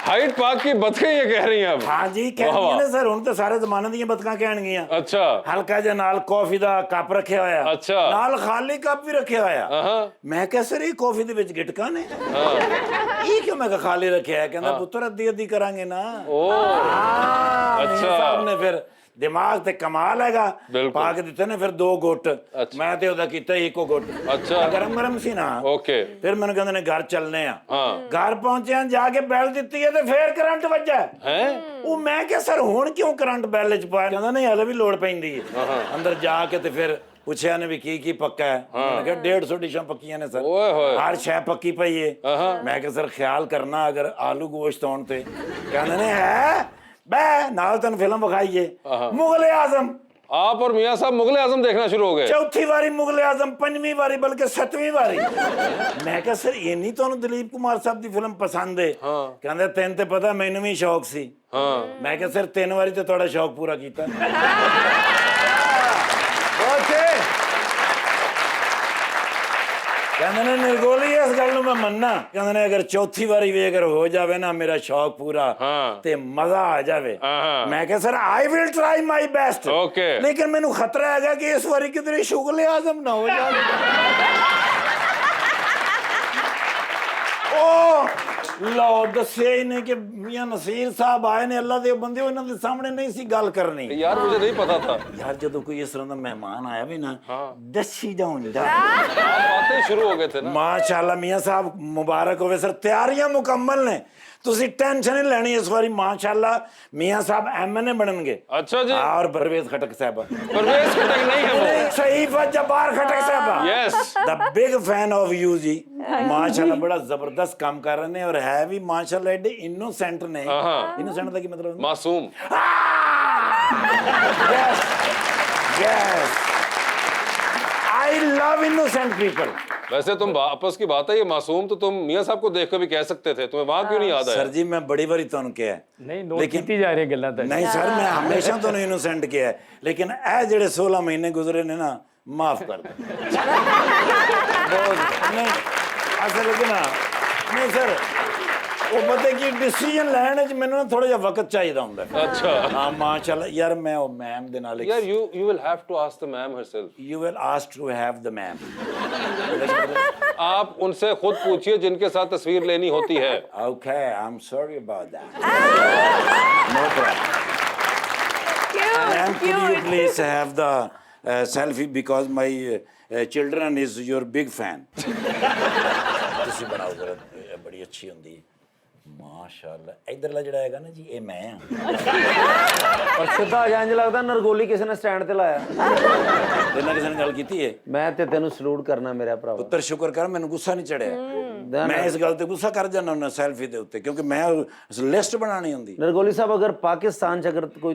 हाइट पार्क की बतखें ये कह रही हैं अब। ਹਾਂ ਜੀ वाह, ਕਹਿੰਦੀਆਂ वाह। ਨੇ ਸਰ ਹੁਣ ਤੇ ਸਾਰੇ ਜ਼ਮਾਨੇ ਦੀਆਂ ਬਤਕਾਂ ਕਹਿਣਗੀਆਂ। अच्छा ਹਲਕਾ ਜਿਹਾ ਨਾਲ ਕਾਫੀ ਦਾ ਕੱਪ ਰੱਖਿਆ ਹੋਇਆ। ਅੱਛਾ। ਨਾਲ ਖਾਲੀ ਕੱਪ ਵੀ ਰੱਖਿਆ ਹੋਇਆ। हाँ ਮੈਂ ਕਿਹਾ ਸਰ ਇਹ ਕਾਫੀ ਦੇ ਵਿੱਚ ਗਿਟਕਾਂ ਨੇ। ਇਹ ਕਿਉਂ? ਮੈਂ ਕਿਹਾ ਖਾਲੀ ਰੱਖਿਆ ਹੈ। ਕਹਿੰਦਾ ਪੁੱਤਰ ਅੱਧੀ ਅੱਧੀ ਕਰਾਂਗੇ ਨਾ। ओ ਹਾਂ ਅੱਛਾ। ਸਾਹਿਬ ਨੇ ਫਿਰ ਦਿਮਾਗ ਤੇ ਕਮਾਲ ਹੈਗਾ। ਬਿਲਕੁਲ। ਪਾ ਕੇ ਦਿੱਤੇ ਨੇ ਫਿਰ 2 ਗੁੱਟ। ਅੱਛਾ। ਮੈਂ ਤੇ ਉਹਦਾ ਕੀਤਾ ਇੱਕੋ ਗੁੱਟ। ਅੱਛਾ। ਗਰਮ ਗਰਮ ਸੀ ਨਾ। ओके ਫਿਰ ਮੈਨੂੰ ਕਹਿੰਦੇ ਨੇ ਘਰ ਚੱਲਨੇ ਆ। हाँ ਘਰ ਪਹੁੰਚਿਆ ਜਾ ਕੇ ਬੈਲ ਦਿੱਤੀ ਹੈ ਤੇ ਫੇਰ ਕਰੰਟ ਵੱਜਾ। हैं ਉਹ ਮੈਂ ਕਿਹਾ ਸਰ ਹੁਣ ਕਿਉਂ ਕਰੰਟ ਬੈਲ ਚ ਪਾਇਆ? ਕਹਿੰਦਾ ਨਹੀਂ ਹਲੇ ਵੀ ਲੋੜ ਪੈਂਦੀ ਹੈ। ਅੰਦਰ ਜਾ ਕੇ ਤੇ ਫਿਰ ਪੁੱਛਿਆ ਨੇ ਵੀ ਕੀ ਪੱਕਾ ਹੈ? ਮੈਂ ਕਿਹਾ 150 ਡਿਸ਼ਾਂ ਪੱਕੀਆਂ ਨੇ ਸਰ। ओए होए ਹਰ ਸ਼ੈ ਪੱਕੀ ਪਈ ਏ। ਮੈਂ ਕਿਹਾ ਸਰ ਖਿਆਲ ਕਰਨਾ ਅਗਰ ਆਲੂ ਗੋਸ਼ਤ ਹੋਣ ਤੇ। ਕਹਿੰਦੇ ਨੇ ਹੈ ਬੈ ਨਾਲ ਤੈਨੂੰ ਫਿਲਮ ਵਿਖਾਈਏ ਮੁਗਲ ਆਜ਼ਮ। आप और मियाँ साहब मुगल आजम देखना शुरू हो गए। ਚੌਥੀ ਵਾਰੀ ਮੁਗਲ ਆਜ਼ਮ, 5ਵੀਂ ਵਾਰੀ ਬਲਕਿ 7ਵੀਂ ਵਾਰੀ। ਮੈਂ ਕਿਹਾ ਸਰ ਇੰਨੀ ਤੁਹਾਨੂੰ ਦਲੀਪ ਕੁਮਾਰ ਸਾਹਿਬ ਦੀ ਫਿਲਮ ਪਸੰਦ ਏ? ਕਹਿੰਦੇ ਤੈਨੂੰ ਤੇ ਪਤਾ ਮੈਨੂੰ ਵੀ ਸ਼ੌਕ ਸੀ। हाँ ਮੈਂ ਕਿਹਾ ਸਰ 3 ਵਾਰੀ ਤੇ ਤੁਹਾਡਾ ਸ਼ੌਕ ਪੂਰਾ ਕੀਤਾ। ਕਹਿੰਦੇ ਨੇ ਨਿਰਗੋਲੀ ਇਸ ਗੱਲ ਨੂੰ ਮੈਂ ਮੰਨਣਾ। ਕਹਿੰਦੇ ਨੇ ਅਗਰ ਚੌਥੀ ਵਾਰੀ ਵੀ ਅਗਰ ਹੋ ਜਾਵੇ ਨਾ ਮੇਰਾ ਸ਼ੌਕ ਪੂਰਾ ਹਾਂ। ਤੇ ਮਜ਼ਾ ਆ ਜਾਵੇ। ਹਾਂ। ਮੈਂ ਕਿਹਾ sir I will try my best. Okay। ਲੇਕਿਨ ਮੈਨੂੰ ਖਤਰਾ ਹੈਗਾ ਕਿ ਇਸ ਵਾਰੀ ਕਿਧਰੇ ਸ਼ੁਗਲ ਆਜ਼ਮ ਨਾ ਹੋ ਜਾਵੇ। ਉਹ ਲਓ ਦੱਸਿਆ ਹੀ ਨਹੀਂ ਕਿ ਮੀਆਂ ਨਸੀਰ ਸਾਹਿਬ ਆਏ ਨੇ। ਅੱਲਾ ਦੇ ਬੰਦੇ ਇਹਨਾਂ ਦੇ ਸਾਹਮਣੇ ਨਹੀਂ ਸੀ ਗੱਲ ਕਰਨੀ। यार मुझे नहीं पता था। ਯਾਰ ਜਦੋਂ ਕੋਈ ਇਸ ਤਰ੍ਹਾਂ ਦਾ ਮਹਿਮਾਨ ਆਇਆ ਵੀ ਨਾ ਦੱਸੀ ਜਾਉਂਦਾ। आप आते ही शुरू हो गए थे ना। ਮਾਸ਼ਾਅੱਲਾ ਮੀਆਂ ਸਾਹਿਬ ਮੁਬਾਰਕ ਹੋਵੇ ਸਰ। ਤਿਆਰੀਆਂ ਮੁਕੰਮਲ ਨੇ। ਤੁਸੀਂ ਟੈਨਸ਼ਨ ਨਹੀਂ ਲੈਣੀ ਇਸ ਵਾਰੀ। ਮਾਸ਼ਾਅੱਲਾ ਮੀਆਂ ਸਾਹਿਬ ਐਮਐਨਏ ਬਣਨਗੇ। अच्छा जी। ਔਰ ਪਰਵੇਜ਼ ਖਟਕ ਸਾਹਿਬ परवेज खटक नहीं है वो। ਸਹੀਫਾ ਜਬਾਰ ਖਟਕ ਸਾਹਿਬ yes the big fan of you ਜੀ। ਮਾਸ਼ਾਅੱਲਾ ਬੜਾ ਜ਼ਬਰਦਸਤ ਕੰਮ ਕਰ ਰਹੇ ਨੇ ਔਰ ਹੈ ਵੀ ਮਾਸ਼ਾਅੱਲਾ ਐਡੇ ਇਨੋਸੈਂਟ ਨੇ। ਇਨੋਸੈਂਟ ਦਾ ਕੀ ਮਤਲਬ? मासूम। Yes, yes. I love innocent people. वैसे तुम आपस की बात है ये मासूम तो तुम मियाँ साहब को देख कर भी कह सकते थे। तुम्हें वहां क्यों नहीं याद आया? ਸਰ ਜੀ ਮੈਂ ਬੜੀ ਵਾਰੀ ਤੁਹਾਨੂੰ ਕਿਹਾ ਹੈ। नहीं नोट की जा रही है गल्लां तो ਨਹੀਂ ਸਰ ਮੈਂ ਹਮੇਸ਼ਾ ਤੁਹਾਨੂੰ ਇਨੋਸੈਂਟ ਕਿਹਾ ਹੈ। ਲੇਕਿਨ ਇਹ ਜਿਹੜੇ 16 ਮਹੀਨੇ ਗੁਜ਼ਰੇ ਨੇ ਨਾ ਮਾਫ ਕਰ ਦਿਓ। ਬਹੁਤ ਨਹੀਂ ਅਸਲ ਵਿੱਚ ਨਾ ਨਹੀਂ ਸਰ ਉਹ ਪਤਾ ਕੀ ਡਿਸੀਜਨ ਲੈਣ ਚ ਮੈਨੂੰ ਥੋੜਾ ਜਿਹਾ ਵਕਤ ਚਾਹੀਦਾ ਹੁੰਦਾ ਹੈ। अच्छा ਹਾਂ ਮਾਸ਼ਾਅੱਲਾ ਯਾਰ ਮੈਂ ਉਹ ਮੈਮ ਦੇ ਨਾਲ यार you will have to ask the ma'am herself। you will ask to have the ma'am। आप उनसे खुद पूछिए जिनके साथ तस्वीर लेनी होती है। Okay, I'm sorry about that. No problem. Ma'am, could you please have the selfie because my children is your big fan. ਤੁਸੀਂ ਬਣਾਓ ਜਰਾ ਬੜੀ ਅੱਛੀ ਹੁੰਦੀ ਹੈ। ਮਾਸ਼ਾਅੱਲਾ ਇਧਰਲਾ ਜਿਹੜਾ ਹੈਗਾ ਨਾ ਜੀ ਇਹ ਮੈਂ ਆ। ਪਰ ਸਿੱਧਾ ਇੰਜ ਲੱਗਦਾ ਨਰਗੋਲੀ ਕਿਸੇ ਨੇ ਸਟੈਂਡ ਤੇ ਲਾਇਆ। ਇਹਨਾਂ ਕਿਸੇ ਨੇ ਗੱਲ ਕੀਤੀ ਹੈ? ਮੈਂ ਤੇ ਤੈਨੂੰ ਸਲੂਟ ਕਰਨਾ ਮੇਰਾ ਭਰਾ। ਪੁੱਤਰ ਸ਼ੁਕਰ ਕਰ ਮੈਨੂੰ ਗੁੱਸਾ ਨਹੀਂ ਚੜਿਆ। ਮੈਂ ਇਸ ਗੱਲ ਤੇ ਗੁੱਸਾ ਕਰ ਜਾਂਦਾ ਹੁੰਦਾ ਸੈਲਫੀ ਦੇ ਉੱਤੇ ਕਿਉਂਕਿ ਮੈਂ ਲਿਸਟ ਬਣਾਣੀ ਹੁੰਦੀ। ਨਰਗੋਲੀ ਸਾਹਿਬ ਅਗਰ ਪਾਕਿਸਤਾਨ ਚ ਅਗਰ ਕੋਈ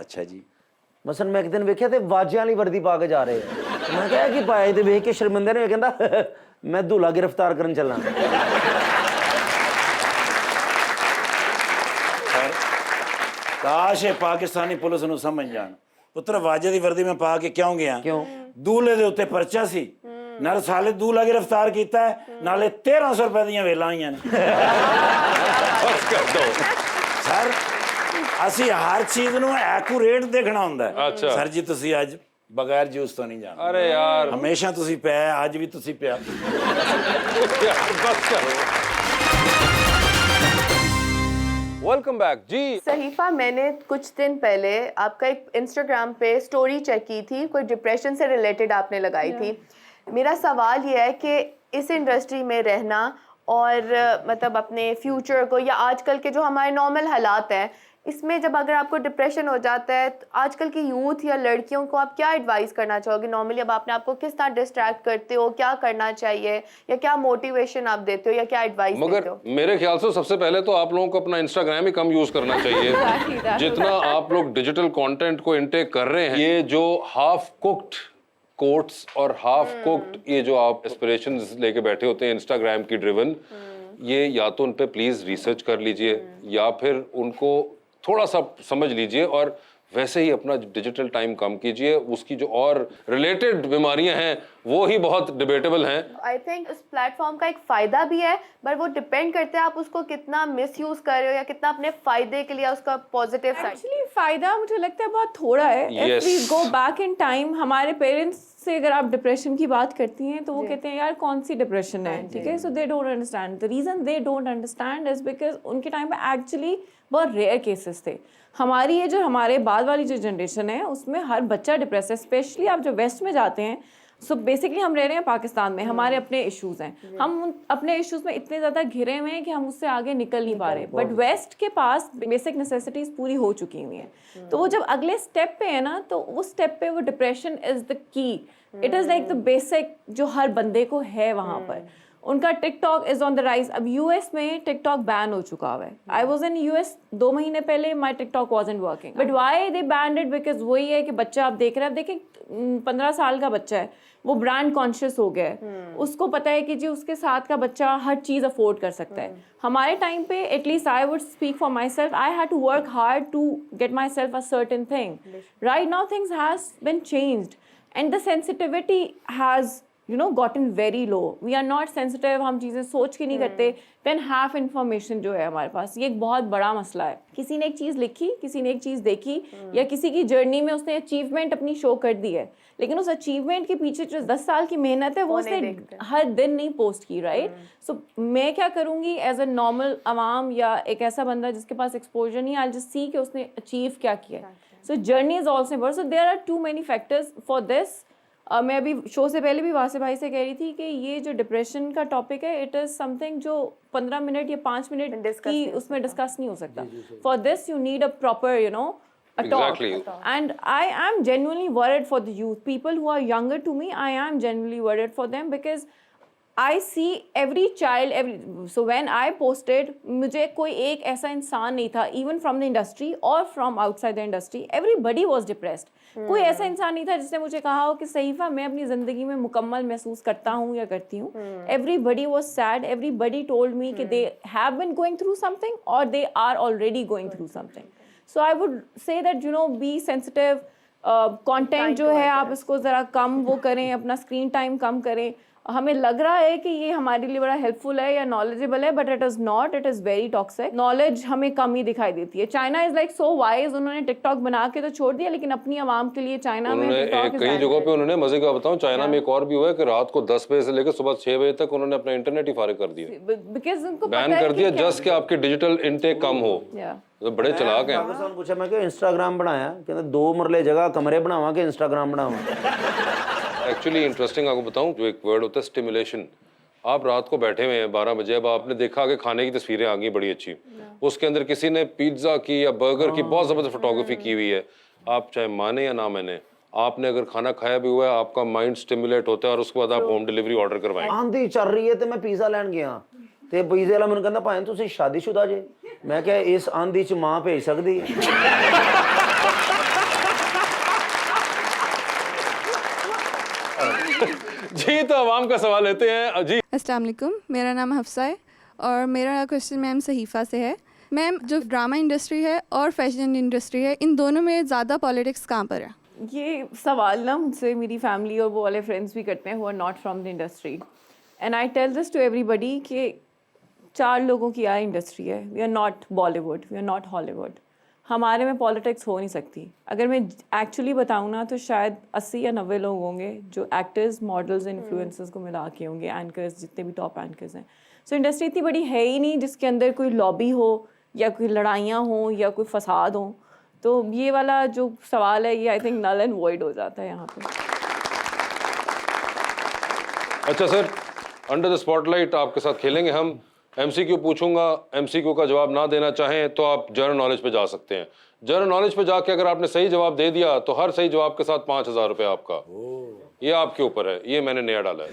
ਅੱਛਾ ਜੀ। ਮਸਲ ਮੈਂ ਇੱਕ ਦਿਨ ਵੇਖਿਆ ਤੇ ਵਾਜਿਆਂ ਵਾਲੀ ਵਰਦੀ ਪਾ ਕੇ ਜਾ ਰਹੇ ਆ। ਮੈਂ ਕਿਹਾ ਕਿ ਪਾਏ ਤੇ ਵੇਖ ਕੇ ਸ਼ਰਮਿੰਦੇ ਨੇ ਕਹਿੰਦਾ ਮੈਂ ਧੂਲਾ ਗ੍ਰਿਫਤਾਰ ਕਰਨ ਚੱਲਾਂ। ਕਾਸ਼ ਇਹ ਪਾਕਿਸਤਾਨੀ ਪੁਲਿਸ ਨੂੰ ਸਮਝ ਜਾਣ। ਪੁੱਤਰ ਵਾਜੇ ਦੀ ਵਰਦੀ ਮੈਂ ਪਾ ਕੇ ਕਿਉਂ ਗਿਆ? ਕਿਉਂ? ਦੂਲੇ ਦੇ ਉੱਤੇ ਪਰਚਾ ਸੀ। ਨਾਲ ਸਾਲੇ ਦੂਲਾ ਗ੍ਰਿਫਤਾਰ ਕੀਤਾ ਨਾਲੇ 1300 ਰੁਪਏ ਦੀਆਂ ਵੇਲਾਂ ਆਈਆਂ ਨੇ। बस कर दो। ਸਰ ਅਸੀਂ ਹਰ ਚੀਜ਼ ਨੂੰ ਐਕੂਰੇਟ ਦੇਖਣਾ ਹੁੰਦਾ ਹੈ ਅੱਛਾ। ਸਰ ਜੀ ਤੁਸੀਂ ਅੱਜ ਬਗੈਰ ਜੂਸ ਤੋਂ ਨਹੀਂ ਜਾਣਾ अरे यार ਹਮੇਸ਼ਾ ਤੁਸੀਂ ਪਿਆ ਅੱਜ ਵੀ ਤੁਸੀਂ ਪਿਆ यार बस करो। वेलकम बैक जी। सहीफा, मैंने कुछ दिन पहले आपका एक इंस्टाग्राम पे स्टोरी चेक की थी, कोई डिप्रेशन से रिलेटेड आपने लगाई थी। मेरा सवाल ये है कि इस इंडस्ट्री में रहना और मतलब अपने फ्यूचर को या आजकल के जो हमारे नॉर्मल हालात हैं, इसमें जब अगर आपको डिप्रेशन हो जाता है तो आजकल की यूथ या लड़कियों को आप क्या एडवाइस करना चाहोगे? नॉर्मली अब आपने आपको किस तरह डिस्ट्रैक्ट करते हो, क्या करना चाहिए, या क्या मोटिवेशन आप देते हो, या क्या एडवाइस मगर देते हो? मेरे ख्याल से सबसे पहले तो आप लोगों को अपना इंस्टाग्राम ही कम यूज करना चाहिए। जितना आप लोग डिजिटल कंटेंट को इनटेक कर रहे हैं, ये जो हाफ कुक्ड कोट्स और हाफ कुक्ड ये जो आप एस्पिरेशंस लेके बैठे होते हैं इंस्टाग्राम की ड्रिवन, ये या तो उन पे प्लीज रिसर्च कर लीजिए या फिर उनको थोड़ा सा समझ लीजिए और वैसे ही अपना डिजिटल टाइम कम कीजिए। उसकी जो और रिलेटेड बीमारियां हैं वो ही बहुत डिबेटेबल हैं। आई थिंक इस प्लेटफॉर्म का एक फ़ायदा भी है, बट वो डिपेंड करता है आप उसको कितना मिसयूज़ कर रहे हो या कितना अपने फ़ायदे के लिए उसका पॉजिटिव साइड। एक्चुअली फ़ायदा मुझे लगता है बहुत थोड़ा है। If we go back in time, हमारे पेरेंट्स से अगर आप डिप्रेशन की बात करती हैं तो वो कहते हैं यार कौन सी डिप्रेशन है, ठीक है। So they don't understand. The reason they don't understand is because उनके टाइम पे एक्चुअली बहुत रेयर केसेस थे। हमारी ये जो हमारे बाद वाली जो जनरेशन है उसमें हर बच्चा डिप्रेस है। स्पेशली आप जो वेस्ट में जाते हैं, सो बेसिकली हम रह रहे हैं पाकिस्तान में, हमारे अपने इश्यूज़ हैं, हम अपने इश्यूज़ में इतने ज़्यादा घिरे हुए हैं कि हम उससे आगे निकल नहीं पा रहे। बट वेस्ट के पास बेसिक नेसेसिटीज़ पूरी हो चुकी हुई हैं, तो वो जब अगले स्टेप पे है ना, तो उस स्टेप पे वो depression is the key. It is like the basic जो हर बंदे को है वहाँ पर। उनका TikTok is on the rise. अब यूएस में टिकटॉक बैन हो चुका हुआ है। आई वॉज इन यूएस 2 महीने पहले, my TikTok wasn't working, but why they banned it? Because वही है कि बच्चा आप देख रहे हैं, अब देखें 15 साल का बच्चा है, वो ब्रांड कॉन्शियस हो गया है, उसको पता है कि जी उसके साथ का बच्चा हर चीज़ अफोर्ड कर सकता है। हमारे टाइम पे at least I would speak for myself, I had to work hard to get myself a certain thing. Right now things has been changed and the sensitivity has gotten very low. We are not sensitive, हम चीज़ें सोच के नहीं करते। then half information जो है हमारे पास, ये एक बहुत बड़ा मसला है। किसी ने एक चीज़ लिखी, किसी ने एक चीज़ देखी, या किसी की जर्नी में उसने अचीवमेंट अपनी शो कर दी है, लेकिन उस अचीवमेंट के पीछे जो 10 साल की मेहनत है वो उसने हर दिन नहीं पोस्ट की। राइट। सो मैं क्या करूँगी एज अ नॉर्मल आवाम या एक ऐसा बंदा जिसके पास एक्सपोजर नहीं, आई जस्ट सी कि उसने अचीव क्या किया। So journey is also important. So there are too many factors for this. मैं अभी शो से पहले भी वासे भाई से कह रही थी कि ये जो डिप्रेशन का टॉपिक है, इट इज़ समथिंग जो 15 मिनट या 5 मिनट की उसमें डिस्कस नहीं हो सकता। For this you need a proper a talk. Exactly. And I am genuinely worried for the youth. People who are younger to me, I am genuinely worried for them because I see every child, so when I posted, मुझे कोई एक ऐसा इंसान नहीं था, even from the industry or from outside the industry, everybody was depressed. कोई ऐसा इंसान नहीं था जिसने मुझे कहा हो कि सहीफा मैं अपनी ज़िंदगी में मुकम्मल महसूस करता हूँ या करती हूँ। Everybody was sad. Everybody told me कि they have been going through something or they are already going through something. So I would say that be sensitive. Content जो है आप इसको ज़रा कम वो करें, अपना स्क्रीन टाइम कम करें। हमें लग रहा है कि ये हमारे लिए बड़ा हेल्पफुल है या नॉलेजेबल है, but it is not, it is very toxic. Knowledge हमें कम ही दिखाई देती है। China is like so wise, उन्होंने टिकटॉक बना के तो छोड़ दिया, लेकिन अपनी आवाम के लिए चाइना में कई जगहों पे उन्होंने, मजे का बताऊं, चाइना में एक और भी हुआ है कि रात को 10 बजे से लेकर सुबह 6 बजे तक उन्होंने अपना इंटरनेट ही फारिग कर दिया, बिकॉज उनको बैन कर दिया, जस्ट कि आपके डिजिटल इनटेक कम हो। तो बड़े चलाक हैं। पाकिस्तान पूछा मैं कि इंस्टाग्राम बनाया, कहते 2 मरले जगह कमरे बनावा के इंस्टाग्राम बनावा। एक्चुअली इंटरेस्टिंग आपको बताऊं, जो एक वर्ड होता है स्टिमुलेशन, आप रात को बैठे हुए हैं 12 बजे, अब आपने देखा कि खाने की तस्वीरें आ गई बड़ी अच्छी, उसके अंदर किसी ने पिज्ज़ा की या बर्गर की बहुत ज़बरदस्त फोटोग्राफी की हुई है। आप चाहे माने या ना माने, आपने अगर खाना खाया भी हुआ है, आपका माइंड स्टिमुलेट होता है और उसके बाद आप होम डिलीवरी ऑर्डर करवाएं। आंधी चल रही है तो मैं पिज़्ज़ा लैन गया ਤੇ ਪੀਜ਼ੇ ਵਾਲਾ ਮੈਨੂੰ ਕਹਿੰਦਾ ਭਾਵੇਂ ਤੁਸੀਂ ਸ਼ਾਦੀशुदा ਜੇ। ਮੈਂ ਕਿਹਾ ਇਸ ਆਂधी ਚ ਮਾਂ ਭੇਜ ਸਕਦੀ ਹੈ। जी तो आवाम का सवाल लेते हैं जी। अस्सलाम वालेकुम, मेरा नाम हफ्सा है और मेरा क्वेश्चन मैम सहीफ़ा से है। मैम, जो ड्रामा इंडस्ट्री है और फैशन इंडस्ट्री है, इन दोनों में ज़्यादा पॉलिटिक्स कहाँ पर है? ये सवाल ना मुझसे मेरी फैमिली और वो वाले फ्रेंड्स भी करते हैं, who are not from the industry, and I tell this to everybody कि 4 लोगों की यार इंडस्ट्री है। We are not Bollywood, we are not Hollywood. हमारे में पॉलिटिक्स हो नहीं सकती। अगर मैं एक्चुअली बताऊँ ना तो शायद 80 या 90 लोग होंगे जो एक्टर्स, मॉडल्स, इन्फ्लुएंसर्स को मिला के होंगे, एंकर्स, जितने भी टॉप एंकर्स हैं। सो इंडस्ट्री इतनी बड़ी है ही नहीं जिसके अंदर कोई लॉबी हो या कोई लड़ाइयाँ हों या कोई फसाद हो। तो ये वाला जो सवाल है ये I think null and void हो जाता है यहाँ पे। अच्छा सर, अंडर द स्पॉटलाइट आपके साथ खेलेंगे हम। एमसीक्यू पूछूंगा, एमसीक्यू का जवाब ना देना चाहें तो आप जनरल नॉलेज पे जा सकते हैं। जनरल नॉलेज पे जाके अगर आपने सही जवाब दे दिया तो हर सही जवाब के साथ 5,000 रुपये आपका। ये आपके ऊपर है, ये मैंने नया डाला है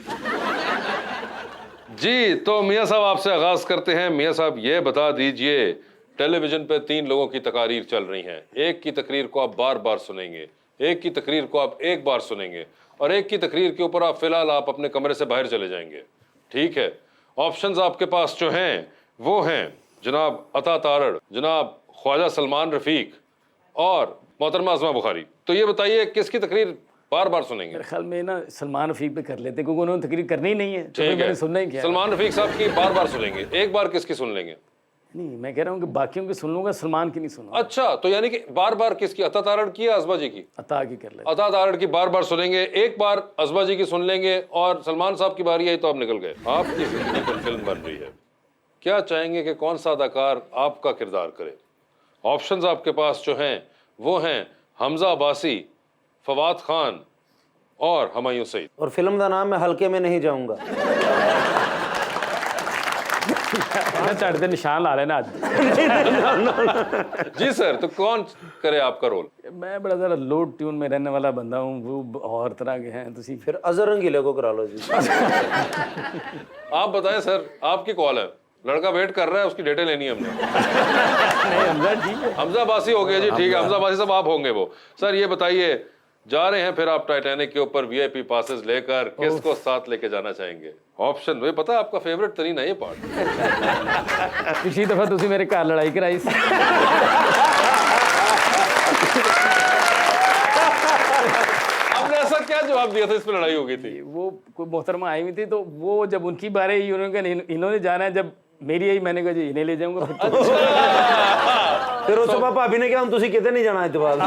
जी। तो मियाँ साहब आपसे आगाज करते हैं। मियाँ साहब ये बता दीजिए, टेलीविजन पे 3 लोगों की तकारीर चल रही हैं। एक की तकरीर को आप बार बार सुनेंगे, एक की तकरीर को आप एक बार सुनेंगे, और एक की तकरीर के ऊपर आप फिलहाल आप अपने कमरे से बाहर चले जाएंगे। ठीक है, ऑप्शंस आपके पास जो हैं वो हैं जनाब अता तारड़, जनाब ख्वाजा सलमान रफीक और मोहतरमा आज़मा बुखारी। तो ये बताइए किसकी तकरीर बार बार सुनेंगे? मेरे ख्याल में ना सलमान रफीक पे कर लेते, क्योंकि उन्होंने तकरीर करनी ही नहीं है। तो ठीक मैंने है, सुनना ही क्या है। सलमान रफीक साहब की बार बार सुनेंगे, एक बार किसकी सुन लेंगे? नहीं, मैं कह रहा हूँ कि बाकियों की सुन लूंगा, सलमान की नहीं सुनूंगा। अच्छा, तो यानी कि बार बार किसकी? अता तारड़ की या अज़मा जी की? अता की कर लेते। अता तारड़ की बार बार सुनेंगे, एक बार अज़मा जी की सुन लेंगे, और सलमान साहब की बारी आई तो आप निकल गए। आपकी जिंदगी पर फिल्म बन रही है, क्या चाहेंगे कि कौन सा अदाकार आपका किरदार करे? ऑप्शंस आपके पास जो हैं वो हैं हमजा अब्बासी, फवाद खान और हुमायूं सईद। और फिल्म का नाम मैं हल्के में नहीं जाऊंगा। चढ़ते निशान ला लेना आज। जी सर, तो कौन करे आपका रोल? मैं बड़ा ज़रा लो ट्यून में रहने वाला बंदा हूँ, वो और तरह के हैं। तुसी फिर अजहर रंगीले को करा लो जी। आप बताएं सर, आपकी कॉल है, लड़का वेट कर रहा है, उसकी डेटें लेनी है हमने। नहीं, हमजा ठीक है। हमजा अब्बासी हो गया जी, ठीक है, हमजा अब्बासी साहब आप होंगे वो। सर ये बताइए, जा रहे हैं फिर आप टाइटैनिक के ऊपर वीआईपी पासेस लेकर, किसको साथ लेके जाना चाहेंगे? ऑप्शन, मुझे पता है आपका फेवरेट तरीन है ये पार्ट। पिछली दफा तुसी मेरे घर लड़ाई कराई सी। आपने ऐसा क्या जवाब दिया था, इस पे लड़ाई हो गई थी? वो कोई मोहतरमा आई हुई थी, तो वो जब उनकी बारी आई उन्होंने कहा इन्होंने जाना है, जब मेरी आई मैंने कहा जी इन्हें ले जाऊंगा। फिर उस सुबह भाभी ने कहा तुसी कितने नहीं जाना इतवार।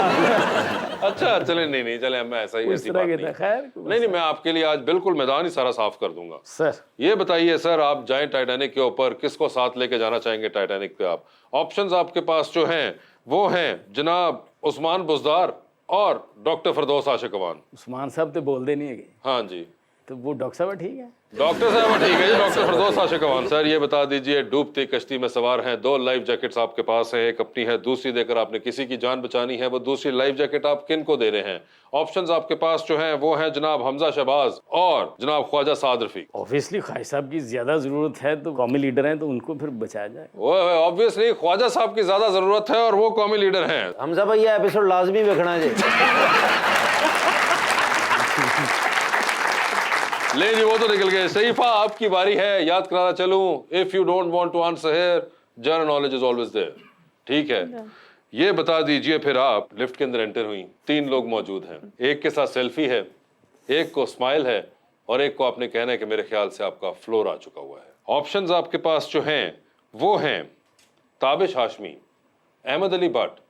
अच्छा, चले नहीं चले, मैं ऐसा ही, ऐसी बात नहीं। खैर नहीं, मैं आपके लिए आज बिल्कुल मैदान ही सारा साफ कर दूंगा। सर ये बताइए सर, आप जाएं टाइटैनिक के ऊपर, किसको साथ लेके जाना चाहेंगे टाइटैनिक पे आप? ऑप्शंस आपके पास जो हैं वो हैं जनाब उस्मान बुज़दार और डॉक्टर फरदौस आशिक अवान। उस्मान साहब तो बोल दे नहीं है, हाँ जी, तो वो डॉक्टर साहब ठीक है। डॉक्टर साहब ठीक है जी, डॉक्टर फरदौस आशिक अवान। सर ये बता दीजिए, डूबती कश्ती में सवार हैं, 2 लाइफ जैकेट्स आपके पास हैं, एक अपनी है, दूसरी देकर आपने किसी की जान बचानी है, वो दूसरी लाइफ जैकेट आप किन को दे रहे हैं? ऑप्शंस आपके पास जो हैं वो हैं जनाब हमजा शहबाज और जनाब ख्वाजा साद रफीक। ऑब्वियसली ख्वाजा साहब की ज्यादा जरूरत है, तो कौमी लीडर हैं तो उनको फिर बचाया जाए। वो ऑब्वियसली ख्वाजा साहब की ज्यादा जरूरत है और वो कौमी लीडर हैं। हमजा भाई ये एपिसोड लाजमी देखना जी। ले जी, वो तो निकल गए। सईफा आपकी बारी है, याद कराना चलूं, if you don't want to answer here, general knowledge is always there. ठीक है, ये बता दीजिए फिर, आप लिफ्ट के अंदर एंटर हुई, 3 लोग मौजूद हैं, एक के साथ सेल्फी है, एक को स्माइल है और एक को आपने कहना है कि मेरे ख्याल से आपका फ्लोर आ चुका हुआ है। ऑप्शंस आपके पास जो हैं वो हैं ताबिश हाशमी, अहमद अली भट्ट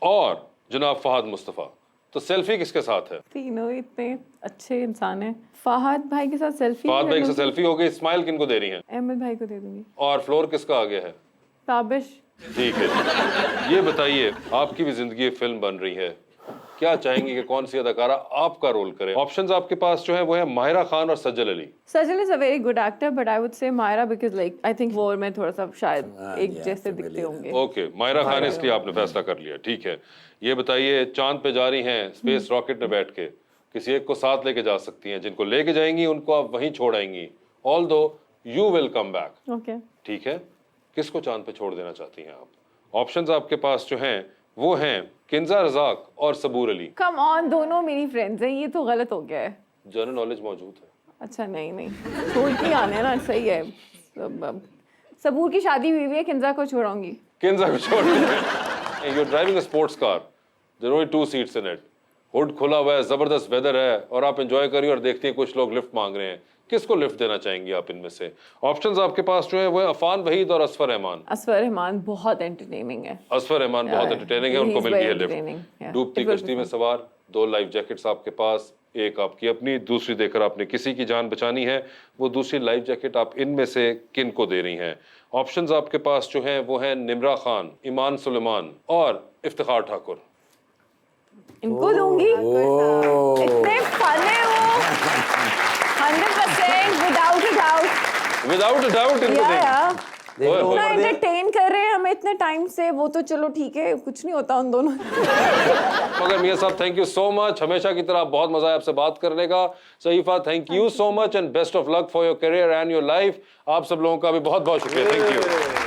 और जनाब फहद मुस्तफ़ा। तो सेल्फी किसके साथ है? तीनों इतने अच्छे इंसान हैं। फहद भाई के साथ सेल्फी। फहद भाई के साथ सेल्फी हो गई, स्माइल किनको दे रही हैं? अहमद भाई को दे दूंगी। और फ्लोर किसका आगे है? ताबिश। ठीक है, ये बताइए, आपकी भी जिंदगी फिल्म बन रही है, क्या चाहेंगी कि कौन सी अदाकारा आपका रोल करे? ऑप्शंस आपके पास जो है वो है माहिरा खान और सज्जल अली। सज्जल is a very good actor, but I would say Mahira, because like I think वो और मैं थोड़ा सा शायद एक जैसे दिखते होंगे। ओके, माहिरा खान, इसलिए आपने फैसला कर लिया। ठीक है, ये बताइए, चांद पे जा रही हैं स्पेस रॉकेट में बैठ के, किसी एक को साथ लेके जा सकती हैं, जिनको लेके जाएंगी उनको आप वहीं छोड़ आएंगी, although you will come back. Okay, ठीक है, किसको चांद पे छोड़ देना चाहती हैं आप? ऑप्शंस आपके पास जो हैं वो हैं किंजा रज़ाक और सबूर अली। कम ऑन, दोनों मेरी फ्रेंड्स हैं, ये तो गलत हो गया है। जनरल नॉलेज मौजूद है। अच्छा नहीं छोड़ के आने ना, सही है। सबूर की शादी हुई है, किंजा को छोड़ाऊंगी। किंजा को छोड़ you are driving a sports car, there are only 2 seats in it, hood खुला हुआ है, जबरदस्त वेदर है और आप एंजॉय करिए और देखती हैं कुछ लोग लिफ्ट मांग रहे हैं, किसको लिफ्ट देना चाहेंगी आप इनमें से? ऑप्शंस आपके पास जो है वो है अफान वहीद और असफर रहमान। असफर रहमान बहुत एंटरटेनिंग है। असफर रहमान बहुत एंटरटेनिंग है, उनको मिल गई है लिफ्ट। डूबती कश्ती में सवार, 2 लाइफ जैकेट्स आपके पास, एक आपकी अपनी, दूसरी देकर आपने किसी की जान बचानी है। वो दूसरी लाइफ जैकेट आप इनमें से किन को दे रही हैं? ऑप्शंस आपके पास जो हैं वो हैं निम्रा खान, ईमान सुलेमान और इफ्तिखार ठाकुर। इनको दूंगी। इतने फन है वो, 100% विदाउट अ डाउट इनको देंगे। इतना एंटरटेन कर रहे हैं हमें इतने टाइम से, वो तो चलो ठीक है, कुछ नहीं होता उन दोनों। मगर मियां साहब थैंक यू सो मच, हमेशा की तरह बहुत मजा है आपसे बात करने का। Sahifa thank you so much and best of luck for your career and your life. आप सब लोगों का भी बहुत बहुत शुक्रिया, थैंक यू।